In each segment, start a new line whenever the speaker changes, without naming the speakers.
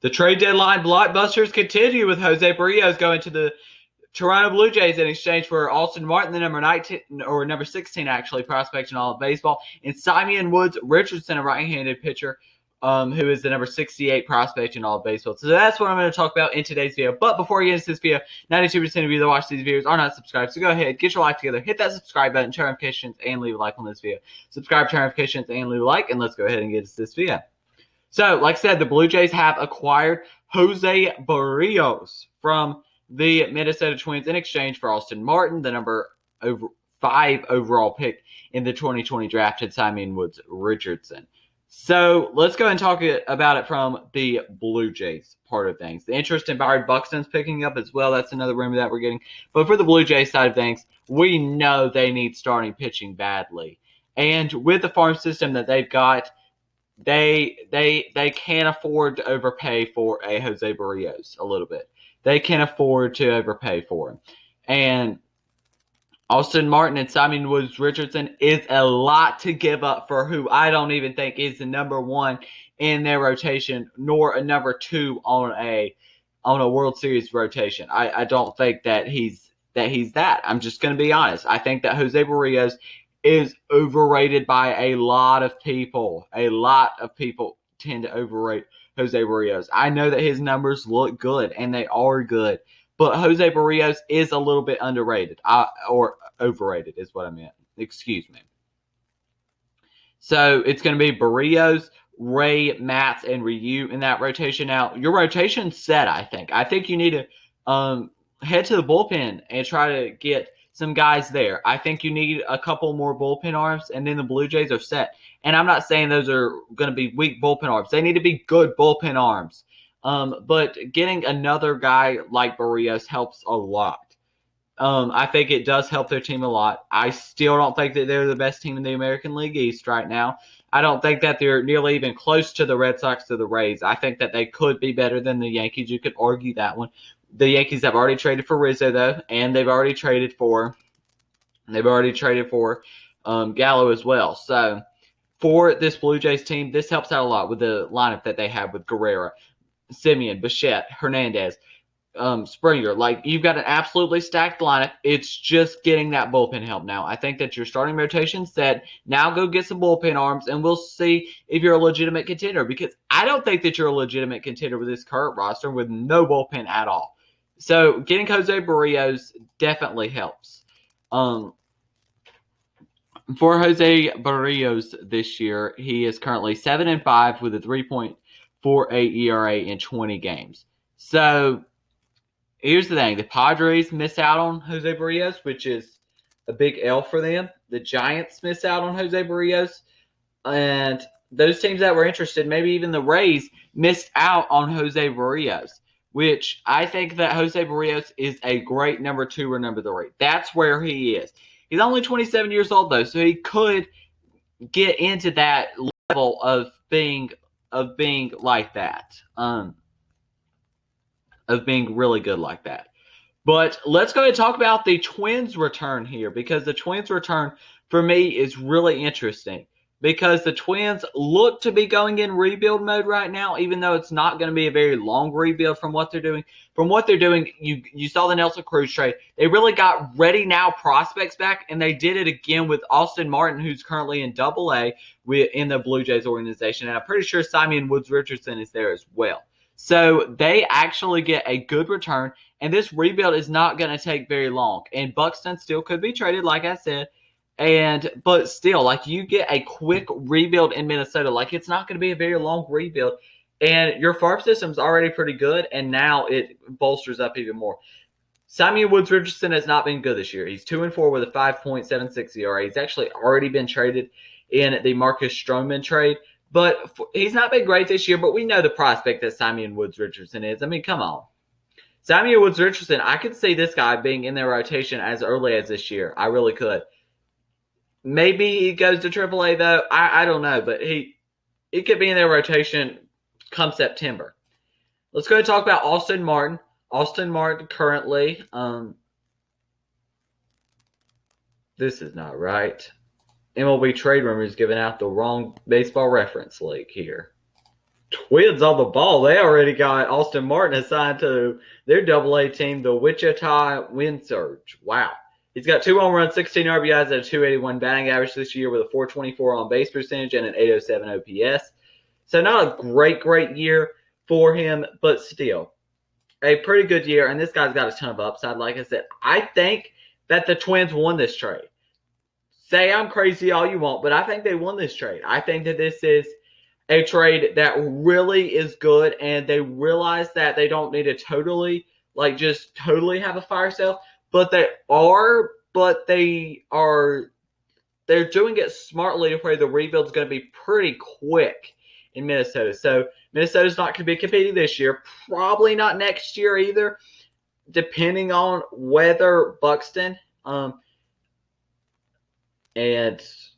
The trade deadline blockbusters continue with Jose Berrios going to the Toronto Blue Jays in exchange for Austin Martin, the number 19 or number 16 actually prospect in all of baseball, and Simeon Woods Richardson, a right-handed pitcher, who is the number 68 prospect in all of baseball. So that's what I'm going to talk about in today's video. But before we get into this video, 92% of you that watch these videos are not subscribed. So go ahead, get your life together, hit that subscribe button, turn notifications, and leave a like on this video. Subscribe, turn notifications, and leave a like, and let's go ahead and get into this video. So, like I said, the Blue Jays have acquired Jose Berrios from the Minnesota Twins in exchange for Austin Martin, the number 5 overall pick in the 2020 drafted Simeon Woods Richardson. So let's go and talk about it from the Blue Jays part of things. The interest in Byron Buxton's picking up as well. That's another rumor that we're getting. But for the Blue Jays side of things, we know they need starting pitching badly. And with the farm system that they've got, they can't afford to overpay for a Jose Berrios a little bit. They can afford to overpay for him. And Austin Martin and Simeon Woods Richardson is a lot to give up for who I don't even think is the number 1 in their rotation, nor a number 2 on a World Series rotation. I don't think that he's that. I'm just going to be honest. I think that Jose Berrios is overrated by a lot of people. A lot of people tend to overrate Jose Berrios. I know that his numbers look good, and they are good. But Jose Berrios is a little bit underrated, or overrated is what I meant. Excuse me. So it's going to be Berrios, Ray, Matz, and Ryu in that rotation. Now, your rotation's set, I think. I think you need to head to the bullpen and try to get some guys there. I think you need a couple more bullpen arms, and then the Blue Jays are set. And I'm not saying those are going to be weak bullpen arms. They need to be good bullpen arms. But getting another guy like Berrios helps a lot. I think it does help their team a lot. I still don't think that they're the best team in the American League East right now. I don't think that they're nearly even close to the Red Sox or the Rays. I think that they could be better than the Yankees. You could argue that one. The Yankees have already traded for Rizzo, though, and they've already traded for Gallo as well. So for this Blue Jays team, this helps out a lot with the lineup that they have with Guerrero, Simeon, Bichette, Hernandez, Springer. Like, you've got an absolutely stacked lineup. It's just getting that bullpen help now. I think that your starting rotation's set. Now go get some bullpen arms, and we'll see if you're a legitimate contender, because I don't think that you're a legitimate contender with this current roster with no bullpen at all. So getting Jose Berrios definitely helps. For Jose Berrios this year, he is currently 7-5 with a 3.48 ERA in 20 games. So here's the thing. The Padres miss out on Jose Berrios, which is a big L for them. The Giants miss out on Jose Berrios. And those teams that were interested, maybe even the Rays, missed out on Jose Berrios, which I think that Jose Berrios is a great number 2 or number 3. That's where he is. He's only 27 years old, though, so he could get into that level of being like that, of being really good like that. But let's go ahead and talk about the Twins' return here, because the Twins' return for me is really interesting. Because the Twins look to be going in rebuild mode right now, even though it's not going to be a very long rebuild from what they're doing. From what they're doing, you saw the Nelson Cruz trade. They really got ready now prospects back, and they did it again with Austin Martin, who's currently in Double-A in the Blue Jays organization. And I'm pretty sure Simeon Woods Richardson is there as well. So they actually get a good return, and this rebuild is not going to take very long. And Buxton still could be traded, like I said. But still, like, you get a quick rebuild in Minnesota. Like, it's not going to be a very long rebuild. And your farm system's already pretty good, and now it bolsters up even more. Simeon Woods Richardson has not been good this year. He's 2-4 with a 5.76 ERA. He's actually already been traded in the Marcus Stroman trade. But he's not been great this year, but we know the prospect that Simeon Woods Richardson is. I mean, come on. Simeon Woods Richardson, I could see this guy being in their rotation as early as this year. I really could. Maybe he goes to AAA, though. I don't know, but he could be in their rotation come September. Let's go ahead and talk about Austin Martin. Austin Martin currently, this is not right. MLB Trade Rumors giving out the wrong Baseball Reference League here. Twins on the ball. They already got Austin Martin assigned to their Double-A team, the Wichita Wind Surge. Wow. He's got 2 home runs, 16 RBIs, and a 281 batting average this year with a 424 on base percentage and an 807 OPS. So not a great year for him, but still a pretty good year. And this guy's got a ton of upside. Like I said, I think that the Twins won this trade. Say I'm crazy all you want, but I think they won this trade. I think that this is a trade that really is good, and they realize that they don't need to totally have a fire sale, but they're doing it smartly to where the rebuild is going to be pretty quick in Minnesota. So Minnesota's not going to be competing this year, probably not next year either, depending on whether Buxton and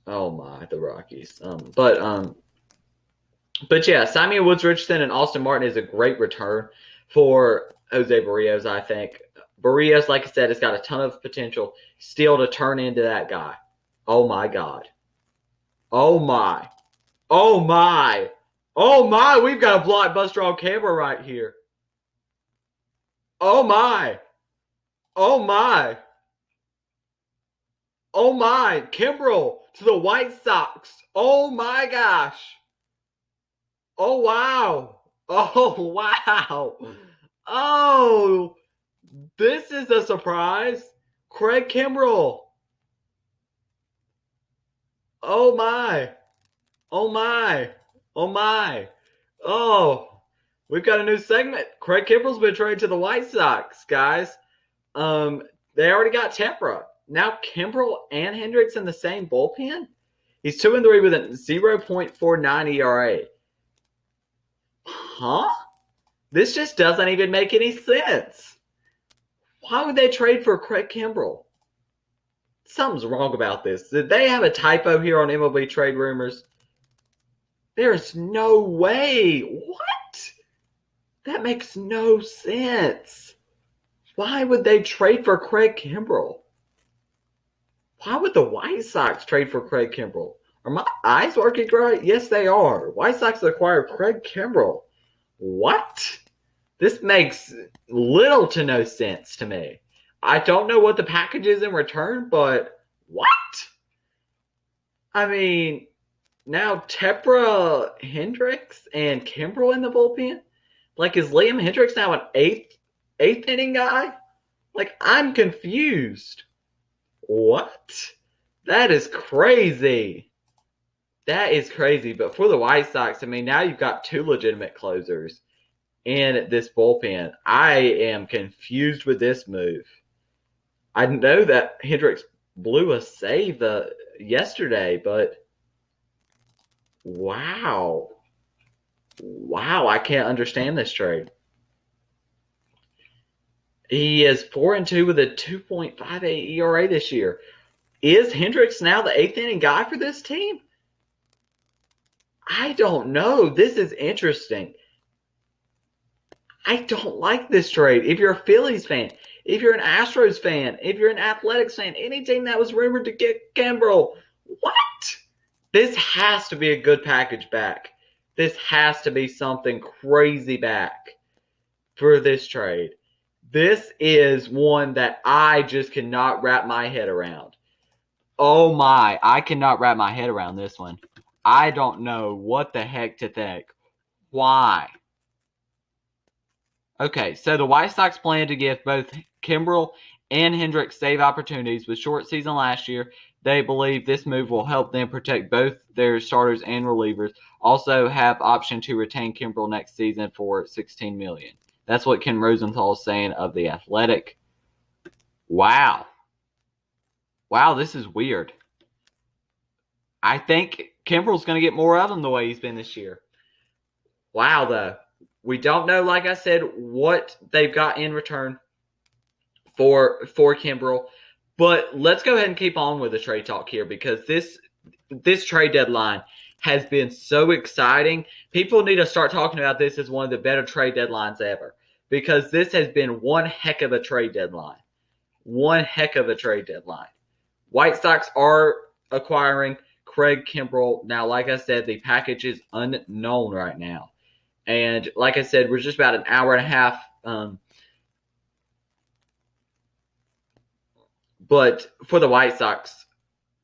the Rockies. But yeah, Simeon Woods Richardson and Austin Martin is a great return for Jose Berrios, I think. Berrios, like I said, has got a ton of potential still to turn into that guy. Oh my God. Oh my. Oh my. Oh my, we've got a blockbuster on camera right here. Oh my. Oh my. Oh my. Kimbrel to the White Sox. Oh my gosh. Oh, wow. Oh, wow. Oh, this is a surprise. Craig Kimbrel. Oh, my. Oh, my. Oh, my. Oh, we've got a new segment. Craig Kimbrel's been traded to the White Sox, guys. They already got Tepra. Now Kimbrel and Hendricks in the same bullpen? He's 2-3 with a 0.49 ERA. Huh? This just doesn't even make any sense. Why would they trade for Craig Kimbrel? Something's wrong about this. Did they have a typo here on MLB Trade Rumors? There's no way. What? That makes no sense. Why would they trade for Craig Kimbrel? Why would the White Sox trade for Craig Kimbrel? Are my eyes working right? Yes, they are. White Sox acquired Craig Kimbrel. What? This makes little to no sense to me. I don't know what the package is in return, but what? I mean, now Tepra, Hendricks, and Kimbrel in the bullpen? Like, is Liam Hendricks now an eighth inning guy? Like, I'm confused. What? That is crazy. That is crazy. But for the White Sox, I mean, now you've got 2 legitimate closers in this bullpen. I am confused with this move. I know that Hendricks blew a save yesterday, but wow. Wow, I can't understand this trade. He is 4-2 with a 2.58 ERA this year. Is Hendricks now the 8th inning guy for this team? I don't know. This is interesting. I don't like this trade. If you're a Phillies fan, if you're an Astros fan, if you're an Athletics fan, any team that was rumored to get Kimbrel, what? This has to be a good package back. This has to be something crazy back for this trade. This is one that I just cannot wrap my head around. Oh my, I cannot wrap my head around this one. I don't know what the heck to think. Why? Okay, so the White Sox plan to give both Kimbrel and Hendricks save opportunities with short season last year. They believe this move will help them protect both their starters and relievers. Also have option to retain Kimbrel next season for $16 million. That's what Ken Rosenthal is saying of The Athletic. Wow. Wow, this is weird. I think Kimbrel's going to get more of them the way he's been this year. Wow, though. We don't know, like I said, what they've got in return for Kimbrel. But let's go ahead and keep on with the trade talk here because this trade deadline has been so exciting. People need to start talking about this as one of the better trade deadlines ever because this has been one heck of a trade deadline. One heck of a trade deadline. White Sox are acquiring Craig Kimbrel. Now, like I said, the package is unknown right now. And like I said, we're just about an hour and a half. But for the White Sox,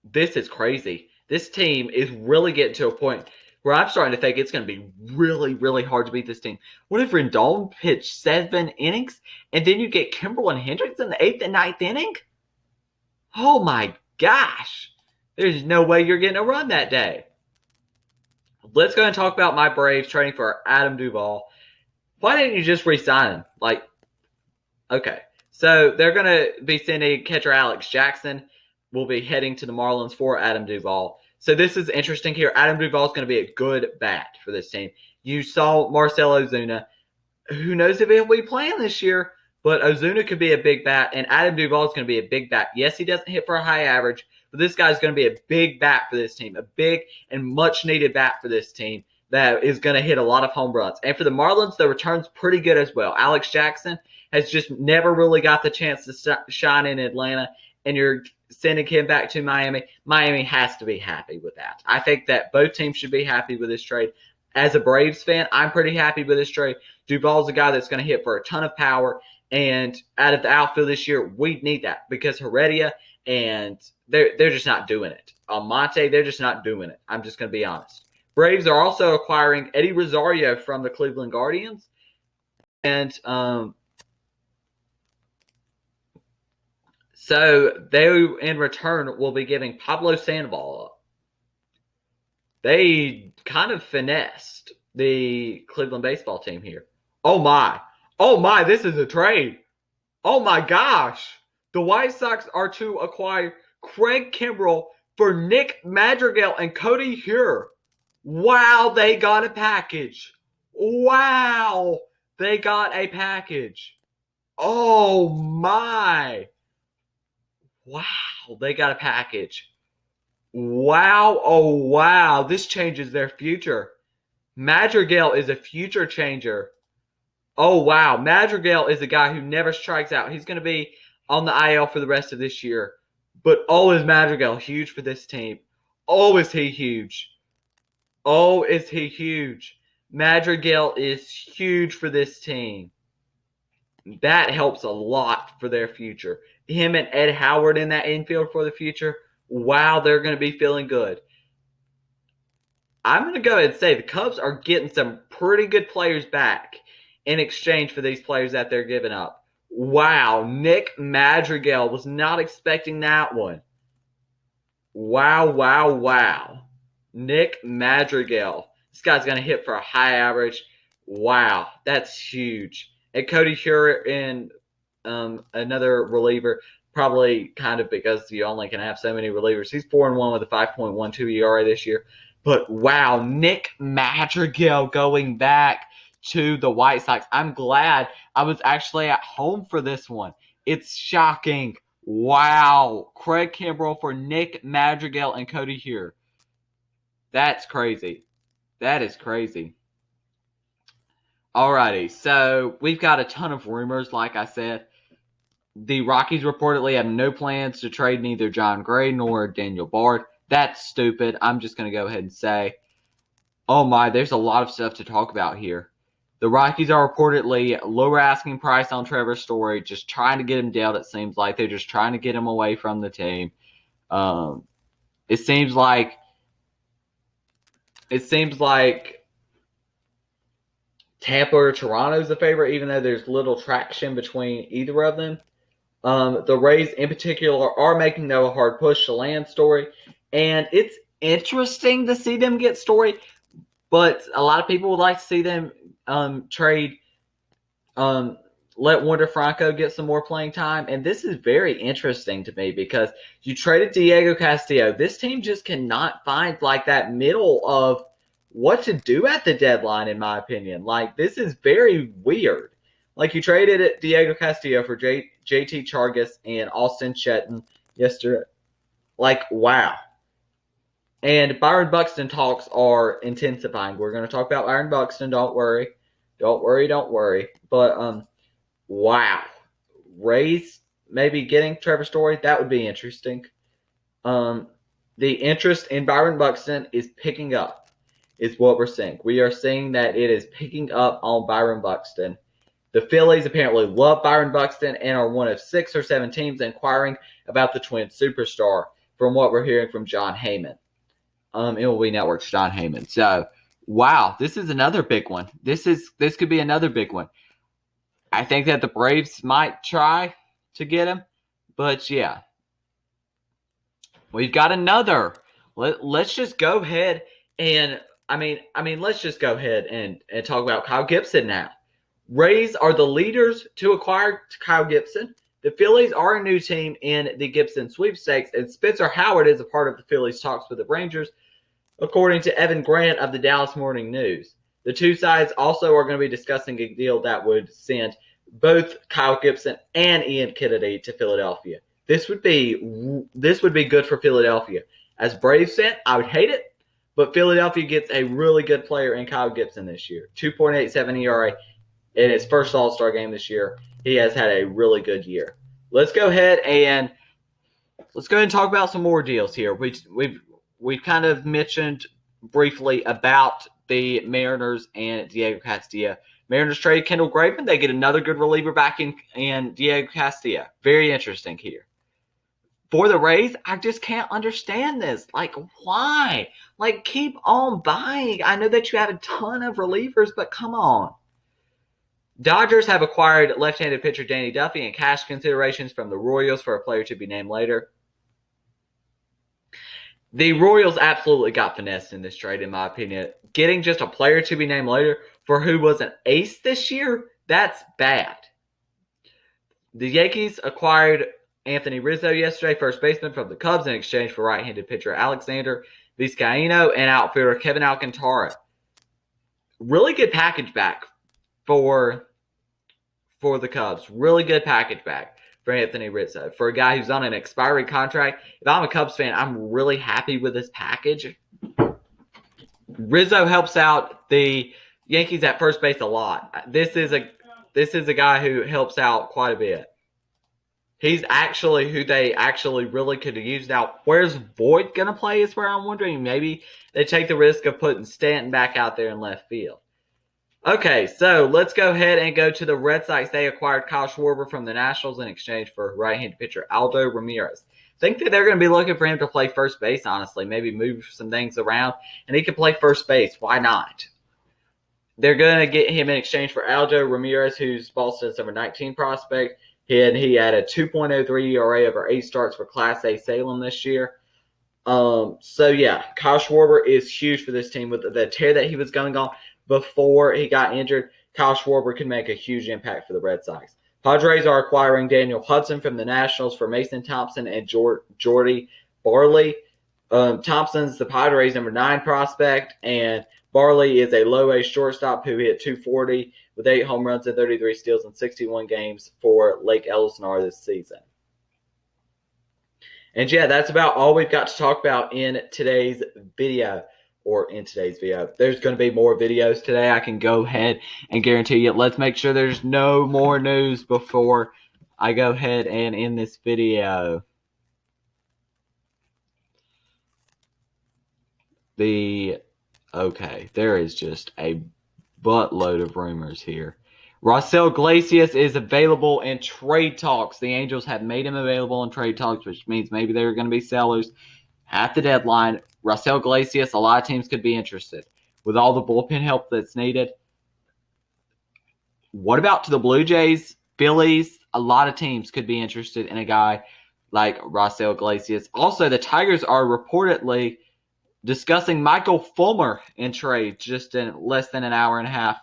this is crazy. This team is really getting to a point where I'm starting to think it's going to be really, really hard to beat this team. What if Rendon pitched 7 innings and then you get Kimbrel and Hendricks in the 8th and 9th inning? Oh my gosh. There's no way you're getting a run that day. Let's go and talk about my Braves trading for Adam Duvall. Why didn't you just re-sign him? Okay. So they're going to be sending catcher Alex Jackson. Will be heading to the Marlins for Adam Duvall. So this is interesting here. Adam Duvall is going to be a good bat for this team. You saw Marcell Ozuna. Who knows if he'll be playing this year, but Ozuna could be a big bat, and Adam Duvall is going to be a big bat. Yes, he doesn't hit for a high average, but this guy's going to be a big bat for this team, a big and much-needed bat for this team that is going to hit a lot of home runs. And for the Marlins, the return's pretty good as well. Alex Jackson has just never really got the chance to shine in Atlanta, and you're sending him back to Miami. Miami has to be happy with that. I think that both teams should be happy with this trade. As a Braves fan, I'm pretty happy with this trade. Duvall's a guy that's going to hit for a ton of power, and out of the outfield this year, we need that because Heredia and they're just not doing it. Almonte, they're just not doing it. I'm just going to be honest. Braves are also acquiring Eddie Rosario from the Cleveland Guardians, and so they, in return, will be giving Pablo Sandoval up. They kind of finessed the Cleveland baseball team here. Oh my, this is a trade. Oh my gosh. The White Sox are to acquire Craig Kimbrel for Nick Madrigal and Codi Heuir. Wow, they got a package. Wow, they got a package. Oh my. Wow, they got a package. Wow, oh wow, this changes their future. Madrigal is a future changer. Oh wow, Madrigal is a guy who never strikes out. He's going to be on the IL for the rest of this year. But oh, is Madrigal huge for this team? Oh, is he huge? Oh, is he huge? Madrigal is huge for this team. That helps a lot for their future. Him and Ed Howard in that infield for the future. Wow, they're going to be feeling good. I'm going to go ahead and say the Cubs are getting some pretty good players back in exchange for these players that they're giving up. Wow, Nick Madrigal, was not expecting that one. Wow, wow, wow. Nick Madrigal. This guy's going to hit for a high average. Wow, that's huge. And Codi Heuir in another reliever, probably kind of because you only can have so many relievers. He's 4-1 with a 5.12 ERA this year. But wow, Nick Madrigal going back to the White Sox. I'm glad I was actually at home for this one. It's shocking. Wow. Craig Kimbrel for Nick Madrigal and Codi Heuir. That's crazy. That is crazy. Alrighty, so we've got a ton of rumors, like I said. The Rockies reportedly have no plans to trade neither John Gray nor Daniel Bard. That's stupid. I'm just going to go ahead and say, oh my, there's a lot of stuff to talk about here. The Rockies are reportedly lower asking price on Trevor Story, just trying to get him dealt. It seems like they're just trying to get him away from the team. It seems like Tampa or Toronto is the favorite, even though there's little traction between either of them. The Rays in particular are making a hard push to land Story, and it's interesting to see them get Story, but a lot of people would like to see them trade, let Wander Franco get some more playing time, and this is very interesting to me because you traded Diego Castillo. This team just cannot find that middle of what to do at the deadline, in my opinion. This is very weird. You traded Diego Castillo for JT Chargas and Austin Shetton yesterday. Wow. And Byron Buxton talks are intensifying. We're going to talk about Byron Buxton. Don't worry. Don't worry. But, wow. Rays maybe getting Trevor Story, that would be interesting. The interest in Byron Buxton is picking up. is what we're seeing. We are seeing that it is picking up on Byron Buxton. The Phillies apparently love Byron Buxton and are one of 6 or 7 teams inquiring about the Twins superstar, from what we're hearing from John Heyman. MLB Network's John Heyman. So, wow, this is another big one. This could be another big one. I think that the Braves might try to get him, but yeah. We've got another. Let's just go ahead and let's just go ahead and talk about Kyle Gibson now. Rays are the leaders to acquire Kyle Gibson. The Phillies are a new team in the Gibson sweepstakes, and Spencer Howard is a part of the Phillies talks with the Rangers, according to Evan Grant of the Dallas Morning News. The two sides also are going to be discussing a deal that would send both Kyle Gibson and Ian Kennedy to Philadelphia. This would be good for Philadelphia. As Braves fan, I would hate it, but Philadelphia gets a really good player in Kyle Gibson this year. 2.87 ERA in his first All-Star game this year. He has had a really good year. Let's go ahead and talk about some more deals here. We've kind of mentioned briefly about the Mariners and Diego Castillo. Mariners trade Kendall Graveman. They get another good reliever back in Diego Castillo. Very interesting here. For the Rays, I just can't understand this. Like, why? Like, keep on buying. I know that you have a ton of relievers, but come on. Dodgers have acquired left-handed pitcher Danny Duffy and cash considerations from the Royals for a player to be named later. The Royals absolutely got finessed in this trade, in my opinion. Getting just a player to be named later for who was an ace this year, that's bad. The Yankees acquired Anthony Rizzo yesterday, first baseman from the Cubs, in exchange for right-handed pitcher Alexander Vizcaíno and outfielder Kevin Alcantara. Really good package back for the Cubs. Really good package back for Anthony Rizzo. For a guy who's on an expiring contract, if I'm a Cubs fan, I'm really happy with this package. Rizzo helps out the Yankees at first base a lot. This is a guy who helps out quite a bit. He's actually who they actually really could have used. Now, where's Voigt going to play is where I'm wondering. Maybe they take the risk of putting Stanton back out there in left field. Okay, so let's go ahead and go to the Red Sox. They acquired Kyle Schwarber from the Nationals in exchange for right-handed pitcher Aldo Ramirez. I think that they're going to be looking for him to play first base, honestly. Maybe move some things around, and he can play first base. Why not? They're going to get him in exchange for Aldo Ramirez, who's Boston's number 19 prospect. He had a 2.03 ERA over 8 starts for Class A Salem this year. So, yeah, Kyle Schwarber is huge for this team. With the tear that he was going on before he got injured, Kyle Schwarber can make a huge impact for the Red Sox. Padres are acquiring Daniel Hudson from the Nationals for Mason Thompson and Jordy Barley. Thompson's the Padres' number 9 prospect, and Barley is a low-A shortstop who hit .240 with 8 home runs and 33 steals in 61 games for Lake Elsinore this season. And yeah, that's about all we've got to talk about in today's video. There's going to be more videos today. I can go ahead and guarantee you. Let's make sure there's no more news before I go ahead and end this video. Okay, there is just a buttload of rumors here. Raisel Iglesias is available in trade talks. The Angels have made him available in trade talks, which means maybe they're going to be sellers at the deadline. Raisel Iglesias, a lot of teams could be interested. With all the bullpen help that's needed. What about to the Blue Jays, Phillies? A lot of teams could be interested in a guy like Raisel Iglesias. Also, the Tigers are reportedly discussing Michael Fulmer in trade just in less than an hour and a half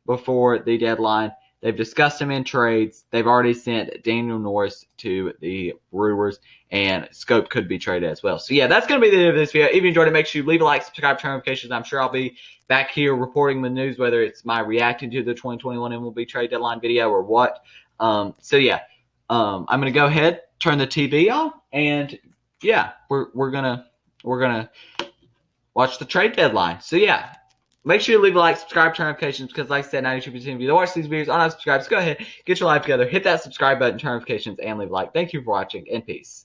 before the deadline. They've discussed him in trades. They've already sent Daniel Norris to the Brewers, and Scope could be traded as well. So, yeah, that's going to be the end of this video. If you enjoyed it, make sure you leave a like, subscribe, turn notifications. I'm sure I'll be back here reporting the news, whether it's my reacting to the 2021 MLB trade deadline video or what. I'm going to go ahead, turn the TV on, and, yeah, we're gonna watch the trade deadline. So, yeah. Make sure you leave a like, subscribe, turn notifications, because like I said, 92% of you that watch these videos are not subscribed. So go ahead, get your life together, hit that subscribe button, turn notifications, and leave a like. Thank you for watching, and peace.